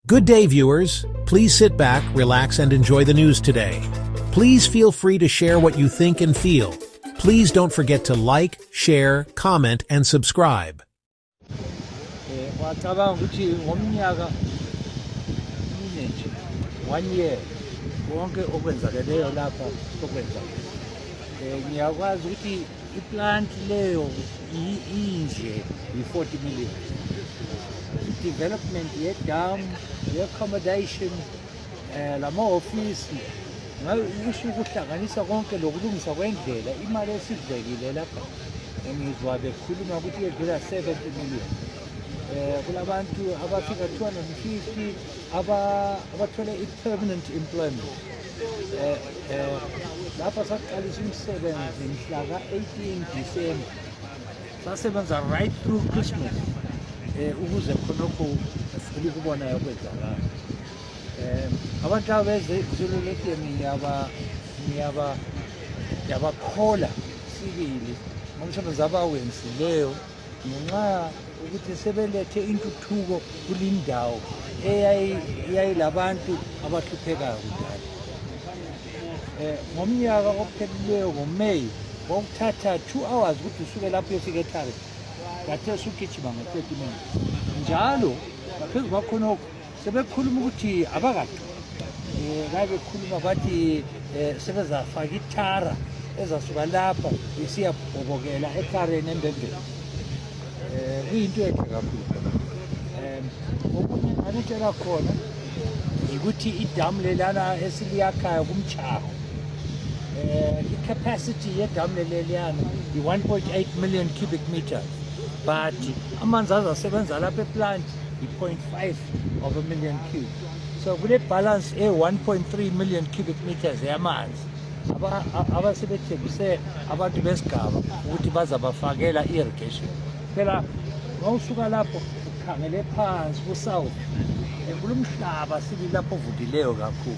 Good day, viewers. Please sit back, relax, and enjoy the news today. Please feel free to share what you think and feel. Please don't forget to like, share, comment, and subscribe. Wacabanga ukuthi ngomnyaka nje 1 year konke okwenzakeleyo lapha okwenza ngiyakwazi ukuthi iplant leyo inje yi-40 million. Development ye-dam, ye-accommodation, lama-ofisi ngisho ukuhlanganisa konke lokulungisa kwendlela imali esidlekile lapha ngizwa bekhuluma ukuthi yedlula 70 million. Kulabantu abafika 250 abathole i-permanent employment. Lapha saqalisa umsebenzi mhla ka-18 December, sasebenza right through Christmas ukuze khonokho elikubonayo kwenzakala. Abantu abezulu Lithium ngiyabakhola sibili ngomsebenzi abawenzileyo ngenxa ukuthi sebelethe intuthuko kulindawo eyayilabantu abahluphekayo kudala. Ngomnyaka ophelileyo ngoMay kwakuthatha 2 hours ukuthi usuke lapho uyofika eTarget. Ngathesa ugijima nge-30 minutes. Njalo ngaphezu kwakhonokho sebekhuluma ukuthi abakade bekhuluma bathi sebezafaka ithara ezasuka lapha isiyabhobokela eKareni eMbembeni. Kuyinto enhle kakhulu. Okunye ngalitshela khona ukuthi idamu lelana esiliyakhayo kumchaho, i-capacity yedamu leliyana yi-1.8 million cubic meters, but amanzi azasebenza lapha eplant yi-0.5 of a million cube. So kule balance e-1.3 million cubic meters yamanzi abasebethembise abantu besigaba ukuthi bazabafakela i-irrigation. Phela ngawusuka lapho ukhangele phansi ku-south kulomhlaba sibili lapho ovudileyo kakhulu.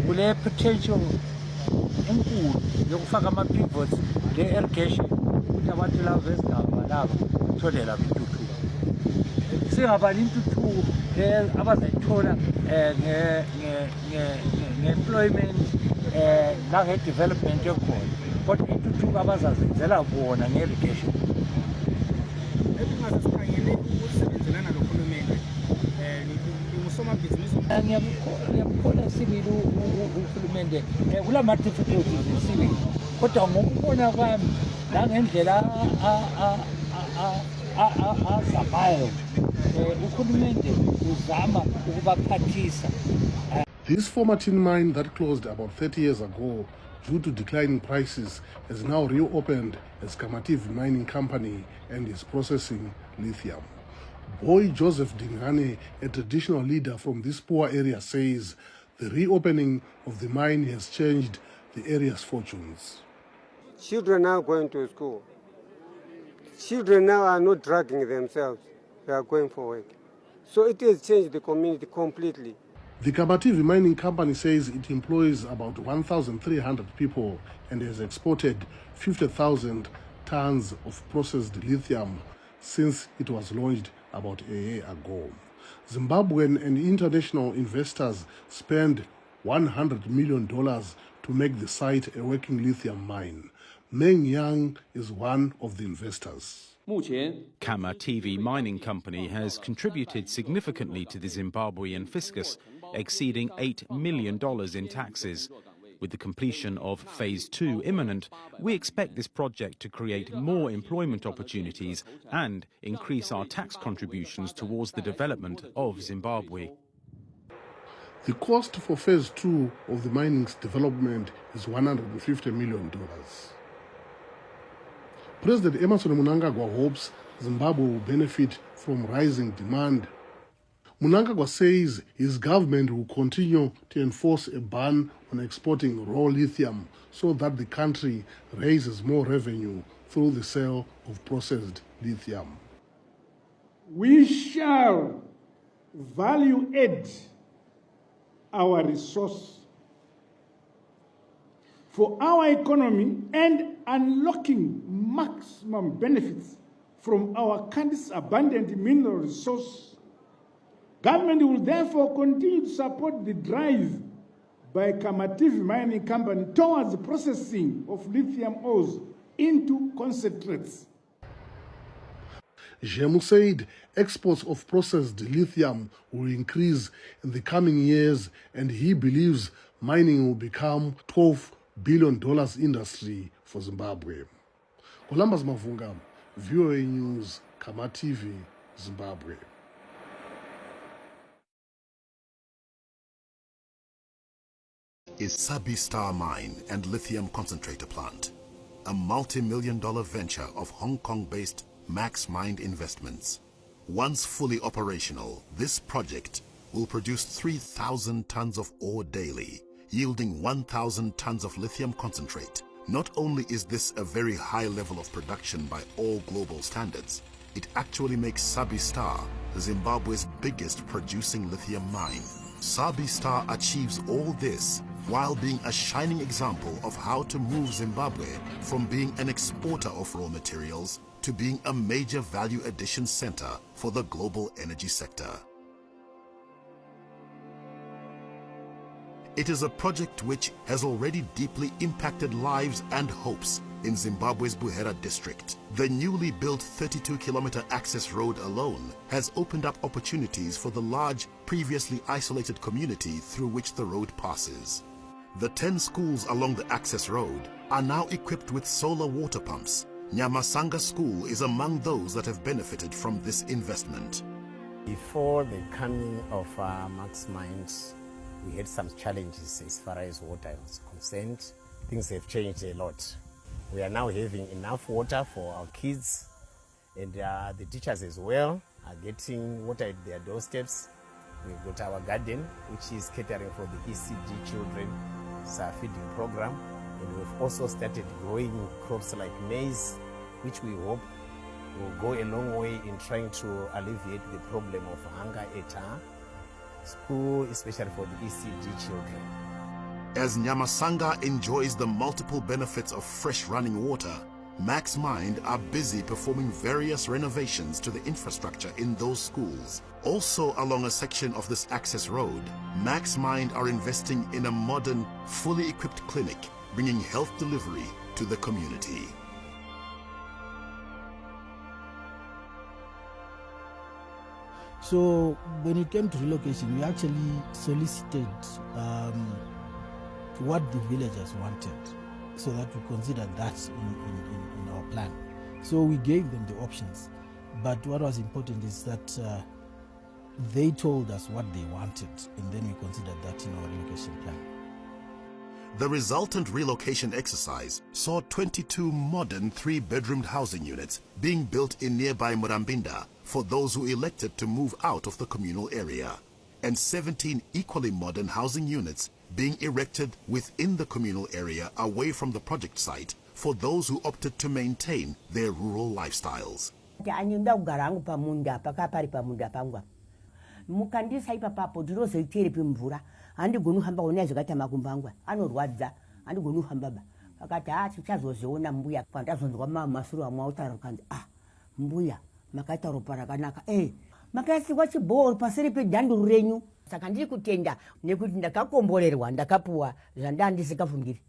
Kule potential enkulu yokufaka ama-pivots nge-irrigation ukuthi abantu labo besigaba labo batholela intuthuko. Singabani intuthuko abazayithola nge-employment nange-development yokhona, kodwa intuthuko abazazenzela bona nge-irrigation. Ngiyakukhola sibili uhulumende kulama-difficulties sibili, kodwa ngokubona kwami nangendlela azamayo uhulumende uzama ukubaphathisa. This former tin mine that closed about 30 years ago due to declining prices has now reopened as Kamativi Mining Company and is processing lithium. Boy Joseph Dingane, a traditional leader from this poor area, says the reopening of the mine has changed the area's fortunes. Children are going to school. Children now are not dragging themselves. They are going for work. So it has changed the community completely. The Kamativi Mining Company says it employs about 1,300 people and has exported 50,000 tons of processed lithium since it was launched about a year ago. Zimbabwean and international investors spent $100 million to make the site a working lithium mine. Meng Yang is one of the investors. Kamativi Mining Company has contributed significantly to the Zimbabwean fiscus, exceeding $8 million in taxes. With the completion of Phase 2 imminent, we expect this project to create more employment opportunities and increase our tax contributions towards the development of Zimbabwe. The cost for Phase 2 of the mining's development is $150 million. President Emmerson Mnangagwa hopes Zimbabwe will benefit from rising demand. Mnangagwa says his government will continue to enforce a ban on exporting raw lithium so that the country raises more revenue through the sale of processed lithium. We shall value add our resource for our economy and unlocking maximum benefits from our country's abundant mineral resource Government will therefore continue to support the drive by Kamativi Mining Company towards the processing of lithium ores into concentrates. Jemu said exports of processed lithium will increase in the coming years, and he believes mining will become $12 billion industry for Zimbabwe. Columbus Mavunga, VOA News, Kamativi, Zimbabwe. Is Sabi Star Mine and Lithium Concentrator Plant, a multi-million-dollar venture of Hong Kong-based Max Mind Investments. Once fully operational, this project will produce 3,000 tons of ore daily, yielding 1,000 tons of lithium concentrate. Not only is this a very high level of production by all global standards, it actually makes Sabi Star Zimbabwe's biggest producing lithium mine. Sabi Star achieves all this while being a shining example of how to move Zimbabwe from being an exporter of raw materials to being a major value addition center for the global energy sector. It is a project which has already deeply impacted lives and hopes in Zimbabwe's Buhera district. The newly built 32-kilometer access road alone has opened up opportunities for the large, previously isolated community through which the road passes. The 10 schools along the access road are now equipped with solar water pumps. Nyamasanga School is among those that have benefited from this investment. Before the coming of Max Mines, we had some challenges as far as water is concerned. Things have changed a lot. We are now having enough water for our kids, and the teachers as well are getting water at their doorsteps. We've got our garden, which is catering for the ECD children. It's a feeding program, and we've also started growing crops like maize, which we hope will go a long way in trying to alleviate the problem of hunger at our school, especially for the ECD children. As Nyamasanga enjoys the multiple benefits of fresh running water, Max Mind are busy performing various renovations to the infrastructure in those schools. Also along a section of this access road, Max Mind are investing in a modern, fully equipped clinic, bringing health delivery to the community. So when it came to relocation, we actually solicited what the villagers wanted, so that we considered that in our plan. So we gave them the options, but what was important is that they told us what they wanted, and then we considered that in our relocation plan. The resultant relocation exercise saw 22 modern 3-bedroomed housing units being built in nearby Murambinda for those who elected to move out of the communal area, and 17 equally modern housing units being erected within the communal area away from the project site for those who opted to maintain their rural lifestyles. Mukandisa ipapapo ndinozoitere pemvura handigoni kuhamba ona zvakaita makumbo angu anorwadza handigoni kuhamba ba akati tichazozviona mbuya pandazonzwa masuro amwautaura kanzi mbuya makaita ropa rakanaka makaisiwa chibhoro paseri pedhanduru renyu saka ndiri kutenda nekuti ndakakomborerwa ndakapuwa zvandandisingafungiri.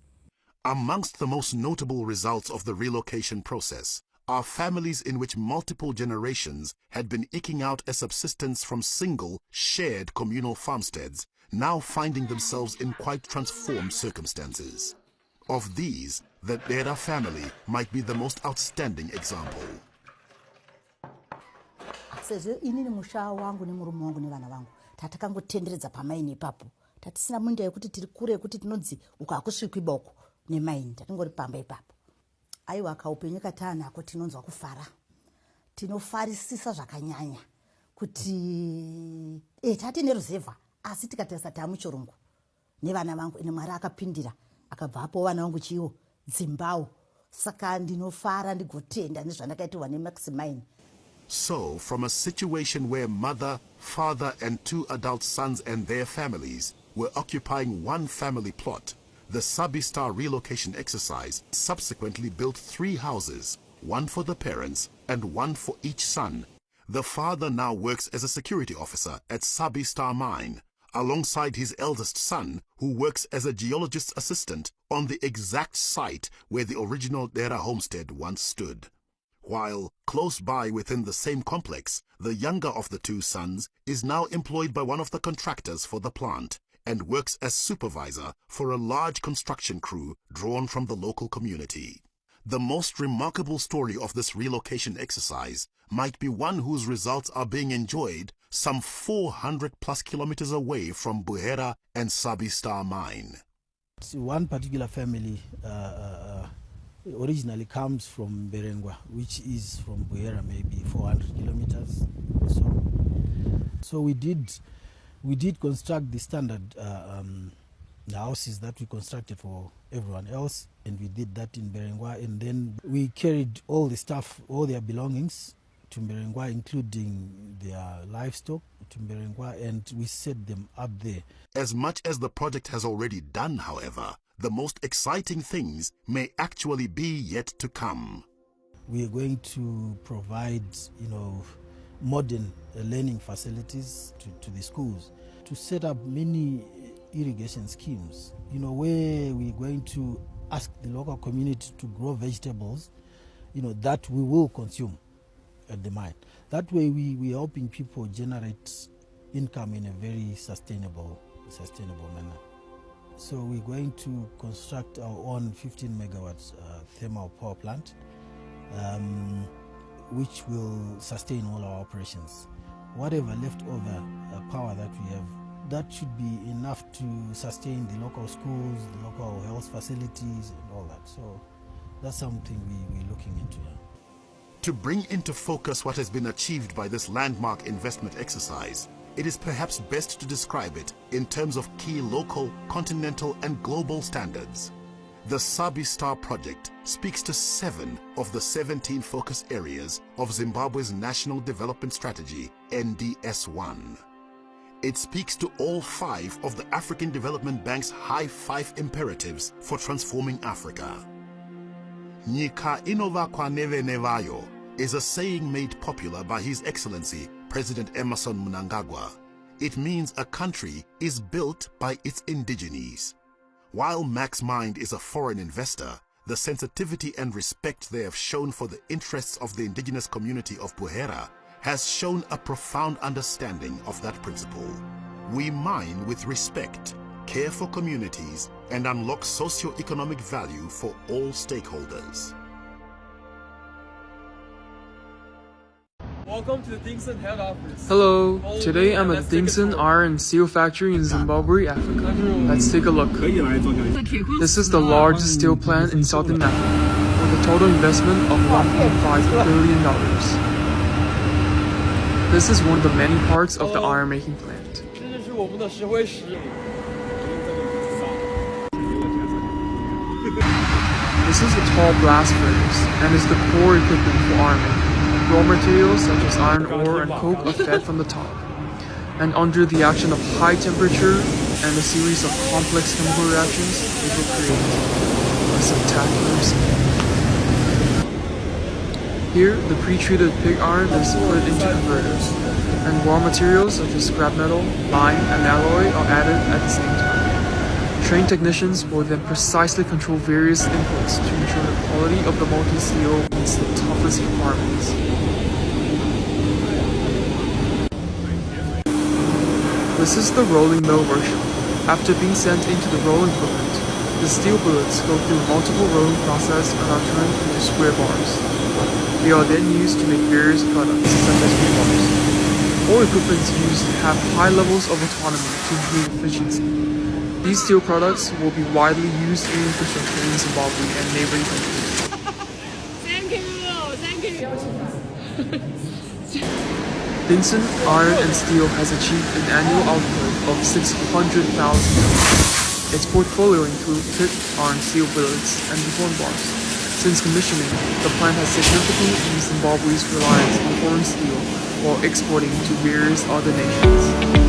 Amongst the most notable results of the relocation process are families in which multiple generations had been eking out a subsistence from single, shared communal farmsteads, now finding themselves in quite transformed circumstances. Of these, the Dera family might be the most outstanding example. Sezvo inini musha wangu nemurume wangu nevana vangu tatakangotenderedza pamaini ipapo tatisina munda yekuti tiri kure kuti tinodzi ukakusvikwi boko nemaini tatingori pamba ipapo. Aiwa kaupenyu katanako tinonzwa kufara, tinofarisisa zvakanyanya kuti tati neruzevha asi tikatarisa tamuchirungu nevana vangu ine Mwari akapindira akabvapo vana vangu chiwo dzimbawo saka ndinofara ndigotenda nezvandakaitirwa neMax Mine. So, from a situation where mother, father and 2 adult sons and their families were occupying one family plot, the Sabi Star relocation exercise subsequently built 3 houses, one for the parents and one for each son, The father now works as a security officer at Sabi Star Mine, alongside his eldest son, who works as a geologist's assistant on the exact site where the original Dera homestead once stood. While close by within the same complex, the younger of the two sons is now employed by one of the contractors for the plant and works as supervisor for a large construction crew drawn from the local community. The most remarkable story of this relocation exercise might be one whose results are being enjoyed some 400 plus kilometers away from Buhera and Sabi Star Mine. One particular family originally comes from Berengwa, which is from Buhera, maybe 400 kilometers or so. So we did construct the standard the houses that we constructed for everyone else, and we did that in Berengwa, and then we carried all the stuff, all their belongings to Berengwa, including their livestock to Berengwa, and we set them up there. As much as the project has already done, however, the most exciting things may actually be yet to come. We are going to provide, modern learning facilities to the schools, to set up many irrigation schemes, where we're going to ask the local community to grow vegetables, that we will consume at the mine. That way we are helping people generate income in a very sustainable manner. So we're going to construct our own 15 megawatts thermal power plant, which will sustain all our operations. Whatever leftover power that we have, that should be enough to sustain the local schools, the local health facilities, and all that. So that's something we're looking into. Yeah. To bring into focus what has been achieved by this landmark investment exercise, it is perhaps best to describe it in terms of key local, continental, and global standards. The Sabi Star project speaks to 7 of the 17 focus areas of Zimbabwe's National Development Strategy, NDS1. It speaks to all 5 of the African Development Bank's high 5 imperatives for transforming Africa. Nyika inova kwa neve nevayo is a saying made popular by His Excellency President Emerson Mnangagwa. It means a country is built by its indigenes. While Max Mind is a foreign investor, the sensitivity and respect they have shown for the interests of the indigenous community of Buhera has shown a profound understanding of that principle. We mine with respect, care for communities, and unlock socio-economic value for all stakeholders. Welcome to the Dinson head office. Hello, today I'm at Dinson Iron and Steel factory in Zimbabwe, Africa. Let's take a look. This is the largest steel plant in Southern Africa, with a total investment of $1.5 billion. This is one of the many parts of the iron making plant. This is a tall blast furnace and is the core equipment for iron making. Raw materials such as iron ore and coke are fed from the top, and under the action of high temperature and a series of complex chemical reactions, it will create a spectacular recipe. Here, the pre-treated pig iron is put into converters, and raw materials such as scrap metal, lime, and alloy are added at the same time. Trained technicians will then precisely control various inputs to ensure the quality of the molten steel meets the toughest requirements. This is the rolling mill workshop. After being sent into the rolling equipment, the steel billets go through multiple rolling process and are turned into square bars. They are then used to make various products such as rebars. All equipment used have high levels of autonomy to improve efficiency. These steel products will be widely used in infrastructure in Zimbabwe and neighboring countries. Thank you. Dinson Iron and Steel has achieved an annual output of 600,000 tons. Its portfolio includes pit iron steel billets and deform bars. Since commissioning, the plant has significantly eased Zimbabwe's reliance on foreign steel while exporting to various other nations.